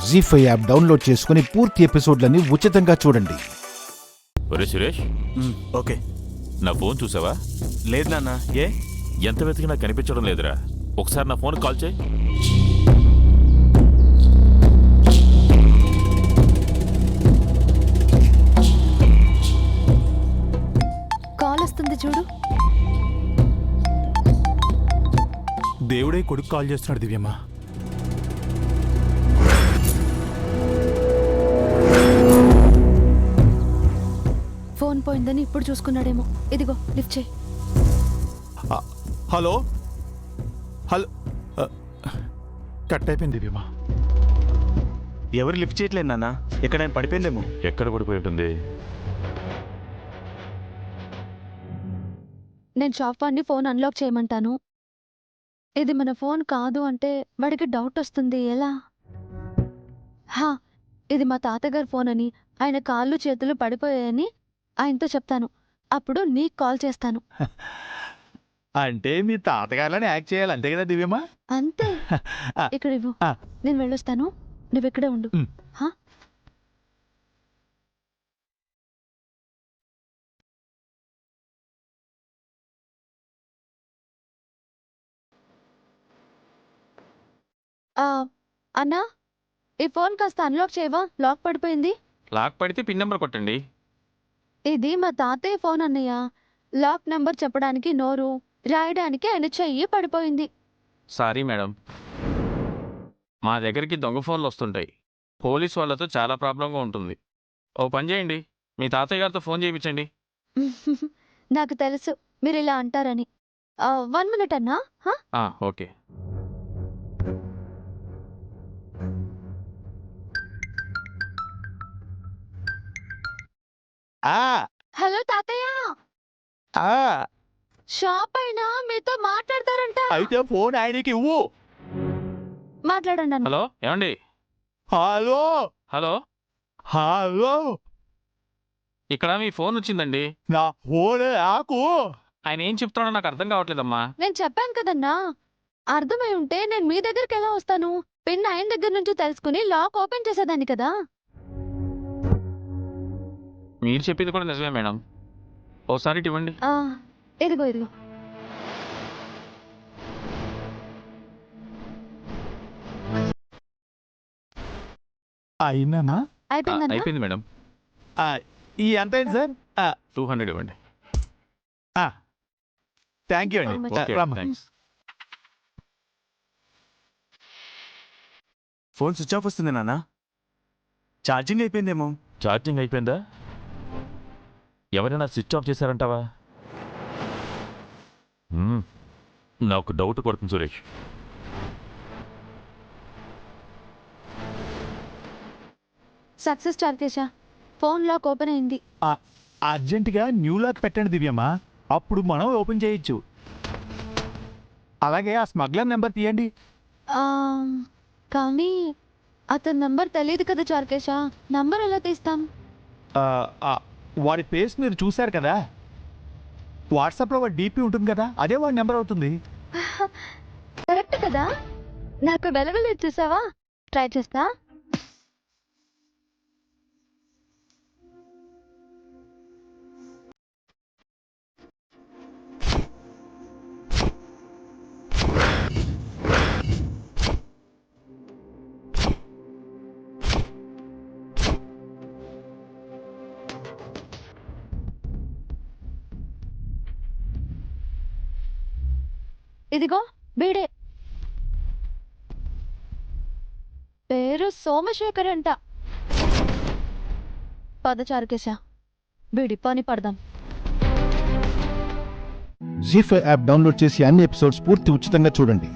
జీ5 app download చేసుకుని పూర్తి ఎపిసోడ్లని ఉచితంగా చూడండి. ఒరే సురేష్, ఓకే. నా ఫోన్ చూసావా? లేదు నాన్న. ఏ? ఎంత వెతికినా కనిపించడం లేదురా. ఒకసారి నా ఫోన్ కాల్ చేయి. కాల్ వస్తుంది చూడు. దేవుడే కొడుకు కాల్ చేస్తున్నాడు దివ్యమ్మ. ఫోన్ పోయిందని ఇప్పుడు చూసుకున్నాడేమో. ఇదిగో లిఫ్ట్ చేయి. Hello hello. కట్ అయిపోయింది దివ్యమ్మ. ఎవరు లిఫ్ట్ చేయట్లేదు నాన్న. ఎక్కడైనా పడిపోయిందేమో. ఎక్కడ పడిపోయి ఉంటుంది? నేను షాప్ వాడిని ఫోన్ అన్లాక్ చేయమంటాను. ఇది మన ఫోన్ కాదు అంటే వాడికి డౌట్ వస్తుంది. ఎలా? ఇది మా తాతగారి ఫోన్ అని, ఆయన కాళ్ళు చేతులు పడిపోయాయని ఆయనతో చెప్తాను. అప్పుడు నీకు కాల్ చేస్తాను. అంటే మీ తాతగారిని యాక్ట్ చేయాలి అంతే కదా దివ్యమ్మ? అంతే. ఇక్కడ ఇవ్వు, నేను వెళ్ళొస్తాను. నువ్వు ఇక్కడే ఉండు. అన్నా, ఈ ఫోన్ కాస్త అన్లాక్ చేయవా? లాక్ పడిపోయింది. లాక్ పడితే పిన్ నెంబర్ కొట్టండి. ఇది మా తాతయ్య ఫోన్ అన్నయ్య. లాక్ నెంబర్ చెప్పడానికి నోరు, రాయడానికి ఆయన చెయ్యి పడిపోయింది. సారీ మేడం, మా దగ్గరికి దొంగ ఫోన్లు వస్తుంటాయి. పోలీస్ వాళ్ళతో చాలా ప్రాబ్లంగా ఉంటుంది. ఓ పని చేయండి, మీ తాతయ్య గారితో ఫోన్ చేయించండి. నాకు తెలుసు మీరు ఇలా అంటారని. 1 మినిట్ అన్నా. ఓకే. హలో తాతయ్య, షాప్ అయినా మీతో మాట్లాడతారంట. అయితే ఫోన్ ఆయనకి ఇవ్వు. మాట్లాడండి అన్న. హలో, ఏమండి? Hello hello, hello. ఇక్కడ మీ ఫోన్ వచ్చిందండి. నా ఫోన్ నాకు. ఆయన ఏం చెప్తున్నాడో నాకు అర్థం కావట్లేదమ్మా. నేను చెప్పాను కదన్నా, అర్థమై ఉంటే నేను మీ దగ్గరికి ఎలా వస్తాను? పిన్ ఆయన దగ్గర నుంచి తెలుసుకుని లాక్ ఓపెన్ చేసేదాన్ని కదా. మీరు చెప్పింది కూడా నిజమే మేడం. ఓసారి ఇవ్వండి. ఇదిగో ఇదిగో. అయినా అయిపోయింది మేడం. ఈ ఎంత అయింది సార్? 200 ఇవ్వండి. థ్యాంక్ యూ అండి. Okay, thanks. Phone switch off వస్తుంది నాన్న. ఛార్జింగ్ అయిపోయిందేమో. ఛార్జింగ్ అయిపోయిందా? ఎవరైనా స్విచ్ ఆఫ్ చేశారంటావా? నాకు డౌట్ కొడుతుంది సురేష్. సక్సెస్ చార్కేశా, ఫోన్ లాక్ ఓపెన్ అయింది. అర్జెంటుగా న్యూ లాక్ పెట్టండి దివ్యమ్మ, అప్పుడు మనం ఓపెన్ చేయొచ్చు. అలాగే ఆ స్మగ్లర్ నెంబర్ తీయండి. కానీ అతని నంబర్ తెలియదు కదా చార్కేశా. నంబర్ ఎలా తీస్తాం? వాడి ఫేస్ మీరు చూశారు కదా. వాట్సాప్లో వాడి డీపీ ఉంటుంది కదా, అదే వాడి నెంబర్ అవుతుంది. కరెక్ట్ కదా. నాకు వెలవలేదు చూసావా. ట్రై చేస్తా. ఇదిగో వీడే. పేరు సోమశేఖర్ అంట. పద చారుకేశా, వీడి పని పడదాం. జీ5 యాప్ డౌన్లోడ్ చేసి అన్ని ఎపిసోడ్స్ పూర్తి ఉచితంగా చూడండి.